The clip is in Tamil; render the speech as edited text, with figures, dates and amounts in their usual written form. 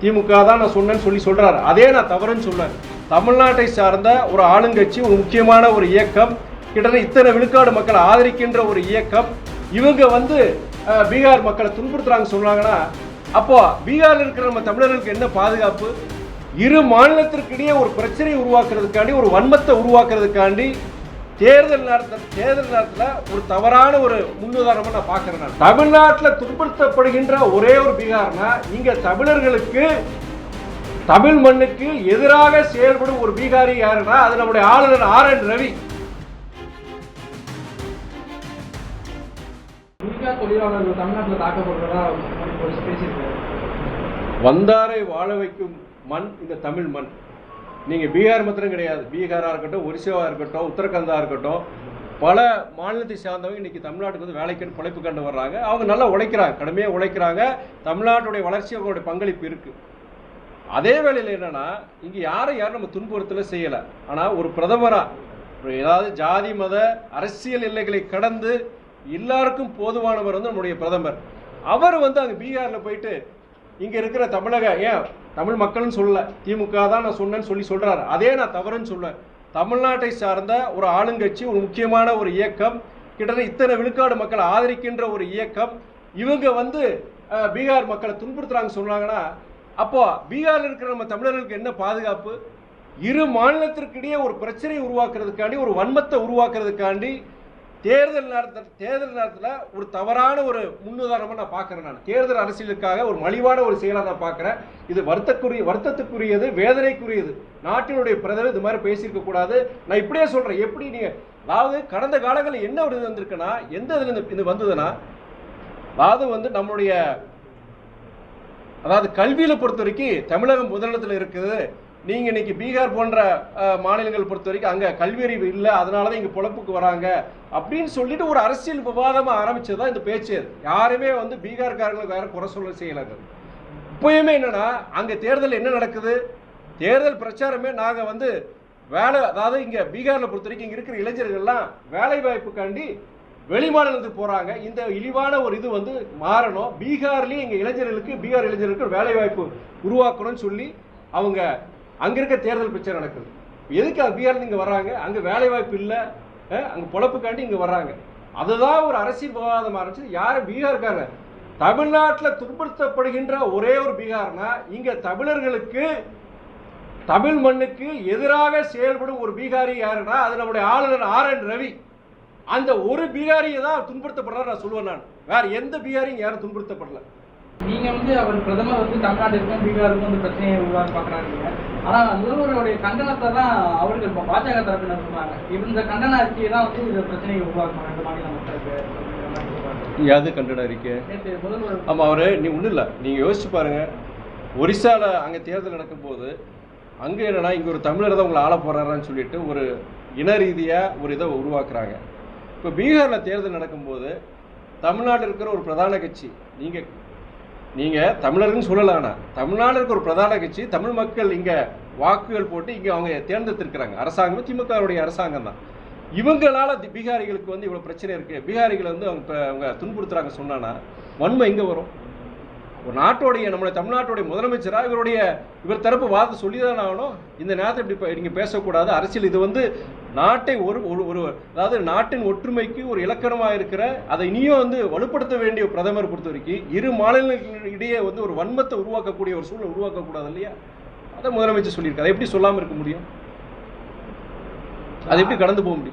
திமுக தான் நான் சொன்னேன்னு சொல்றாரு. அதே நான் தவறுன்னு சொல்றேன். தமிழ்நாட்டை சார்ந்த ஒரு ஆளுங்கட்சி, ஒரு முக்கியமான ஒரு இயக்கம், கிட்டத்தட்ட இத்தனை விழுக்காடு மக்களை ஆதரிக்கின்ற ஒரு இயக்கம், இவங்க பீகார் மக்களை துன்புறுத்துறாங்க சொன்னாங்கன்னா, அப்போ பீகாரில் இருக்கிற நம்ம தமிழர்களுக்கு என்ன பாதுகாப்பு? இரு மாநிலத்திற்கிடையே ஒரு பிரச்சனையை உருவாக்குறதுக்காண்டி, ஒரு வன்மத்தை உருவாக்குறதுக்காண்டி தேர்தல் நேரத்தில் ஒரு தவறான ஒரு முன்னுதாரணமா நான் பார்க்கிறேன். தமிழ்நாட்டில் துன்புறுத்தப்படுகின்ற ஒரே ஒரு பீகார்னா, இங்க தமிழர்களுக்கு, தமிழ் மண்ணுக்கு எதிராக செயல்படும் ஒரு பீகாரி யாருன்னா அது நம்முடைய ஆளுநர் ஆர்.என். ரவி. தொழிலாளர்கள் தமிழ்நாட்டில் தாக்கப்படுறதா பேசியிருக்காரு. வந்தாரை வாழ வைக்கும் மண் இந்த தமிழ் மண். நீங்கள் பீகார் மாத்திரம் கிடையாது, பீகாராக இருக்கட்டும், ஒரிசாவாக இருக்கட்டும், உத்தரகாண்டாக இருக்கட்டும், பல மாநிலத்தை சார்ந்தவங்க இன்னைக்கு தமிழ்நாட்டுக்கு வந்து வேலைக்கு பிழைப்பு கண்டு வர்றாங்க. அவங்க நல்லா உழைக்கிறாங்க, கடுமையாக உழைக்கிறாங்க. தமிழ்நாட்டுடைய வளர்ச்சி அவங்களுடைய பங்களிப்பு இருக்குது. அதே வேளையில் என்னென்னா, இங்கே யாரும் நம்ம துன்புறுத்தலை செய்யலை. ஆனால் ஒரு பிரதமராக ஏதாவது ஜாதி மத அரசியல் எல்லைகளை கடந்து எல்லாருக்கும் போதுமானவர் வந்து நம்முடைய பிரதமர். அவர் அங்கே பீகாரில் போயிட்டு இங்கே இருக்கிற ஏன் தமிழ் மக்கள்னு சொல்லலை, திமுக தான் நான் சொன்னேன்னு சொல்கிறாரு. அதே நான் தவறுன்னு சொல்லுவேன். தமிழ்நாட்டை சார்ந்த ஒரு ஆளுங்கட்சி, ஒரு முக்கியமான ஒரு இயக்கம், கிட்டத்தட்ட இத்தனை விழுக்காடு மக்களை ஆதரிக்கின்ற ஒரு இயக்கம், இவங்க பீகார் மக்களை துன்புறுத்துறாங்க சொன்னாங்கன்னா, அப்போ பீகாரில் இருக்கிற நம்ம தமிழர்களுக்கு என்ன பாதுகாப்பு? இரு மாநிலத்திற்கிடையே ஒரு பிரச்சனையை உருவாக்குறதுக்காண்டி, ஒரு வன்மத்தை உருவாக்குறதுக்காண்டி தேர்தல் நேரத்தில் ஒரு தவறான ஒரு முன்னுதாரணமாக நான் பார்க்குறேன். நான் தேர்தல் அரசியலுக்காக ஒரு மலிவான ஒரு செயலாக நான் பார்க்குறேன். இது வருத்தத்துக்குரியது, வேதனைக்குரியது. நாட்டினுடைய பிரதமர் இது மாதிரி பேசியிருக்க கூடாது. நான் இப்படியே சொல்கிறேன். எப்படி நீங்கள், அதாவது கடந்த காலங்களில் என்ன ஒரு இது வந்திருக்குன்னா, எந்த இதில் இது வந்ததுன்னா, நம்மளுடைய கல்வியில் பொறுத்த வரைக்கும் தமிழகம் முதலிடத்தில் இருக்குது. நீங்கள் இன்னைக்கு பீகார் போன்ற மாநிலங்கள் பொறுத்த வரைக்கும் அங்கே கல்வி அறிவு இல்லை, அதனால தான் இங்கே பொழப்புக்கு வராங்க அப்படின்னு சொல்லிட்டு ஒரு அரசியல் விவாதமாக ஆரம்பிச்சது தான் இந்த பேச்சு. யாருமே பீகார்காரங்களுக்கு வேற குறை சொல்ல செய்யலாங்க. இப்போயுமே என்னன்னா, அங்கே தேர்தல் என்ன நடக்குது, தேர்தல் பிரச்சாரமே நாங்கள் வேலை, இங்கே பீகாரில் பொறுத்த வரைக்கும் இங்கே இருக்கிற இளைஞர்கள்லாம் வேலை வாய்ப்புக்காண்டி வெளி மாநிலத்துக்கு போகிறாங்க. இந்த இழிவான ஒரு இது மாறணும். பீகார்லேயும் எங்கள் பீகார் இளைஞர்களுக்கு வேலை வாய்ப்பு உருவாக்கணும்னு சொல்லி அவங்க அங்கே இருக்க தேர்தல் பிரச்சனை நடக்குது. எதுக்கு பீகார்ல இங்கே வர்றாங்க? அங்கே வேலை வாய்ப்பு இல்லை, அங்கே பொழப்புக்காண்டி இங்கே வர்றாங்க. அதுதான் ஒரு அரசியல் விவாதம் ஆரம்பிச்சு. யாரும் பீகார்காரங்க தமிழ்நாட்டில் துன்புறுத்தப்படுகின்ற ஒரே ஒரு பீகார்னா, இங்கே தமிழர்களுக்கு, தமிழ் மண்ணுக்கு எதிராக செயல்படும் ஒரு பீகாரி யாருன்னா அது நம்முடைய ஆளுநர் ஆர்.என். ரவி. அந்த ஒரு பீகாரியை தான் துன்புறுத்தப்படுறாரு நான் சொல்லுவேன். நான் வேற எந்த பீகாரியும் யாரும் துன்புறுத்தப்படல. நீங்க அவர் பிரதமர் தமிழ்நாட்டிற்கும் பீகாருக்கும் பிரச்சனையை உருவாக்க பாக்குறாங்க. ஆனா முதல்வருடைய கண்டனத்தை தான் அவர்கள் பாஜக தரப்பினர் சொன்னாங்க. இந்த கண்டன அறிக்கையை தான் இந்த பிரச்சனையை உருவாக்கணும் ரெண்டு மாநில மக்களுக்கு. அது கண்டன அறிக்கை ஆமா. அவரு நீ ஒன்றும் இல்லை, நீங்க யோசிச்சு பாருங்க. ஒரிசால அங்கே தேர்தல் நடக்கும்போது அங்கே என்னன்னா, இங்கே ஒரு தமிழர் தான் உங்களை ஆள போறாரான்னு சொல்லிட்டு ஒரு இன ரீதியாக ஒரு இதை உருவாக்குறாங்க. இப்போ பீகாரில் தேர்தல் நடக்கும்போது தமிழ்நாட்டில் இருக்கிற ஒரு பிரதான கட்சி, நீங்கள் தமிழர்னு சொல்லலாம்னா தமிழ்நாடு இருக்க ஒரு பிரதான கட்சி, தமிழ் மக்கள் இங்கே வாக்குகள் போட்டு இங்கே அவங்க தேர்ந்தெடுத்திருக்கிறாங்க. அரசாங்கம் திமுகவுடைய அரசாங்கம் தான். இவங்களால பீகாரிகளுக்கு இவ்வளோ பிரச்சனை இருக்குது, பீகாரிகளை அவங்க துன்புறுத்துறாங்க சொன்னான்னா வன்மை எங்கே வரும்? ஒரு நாட்டோடைய, நம்மளுடைய தமிழ்நாட்டுடைய முதலமைச்சராக இவர் தரப்பு வாதத்தை சொல்லி தானே ஆகணும். இந்த நேரத்தை இப்படி நீங்கள் பேசக்கூடாது. அரசியல் இது நாட்டை அதாவது நாட்டின் ஒற்றுமைக்கு ஒரு இலக்கணமாக இருக்கிற, அதை இனியும் வலுப்படுத்த வேண்டிய பிரதமர் பொறுத்த வரைக்கும் இரு மாநிலங்களிடையே ஒரு வன்மத்தை உருவாக்கக்கூடிய ஒரு சூழலை உருவாக்கக்கூடாது இல்லையா? அதை முதலமைச்சர் சொல்லியிருக்காரு. அதை எப்படி சொல்லாமல் இருக்க முடியும்? அதை எப்படி கடந்து போக முடியும்?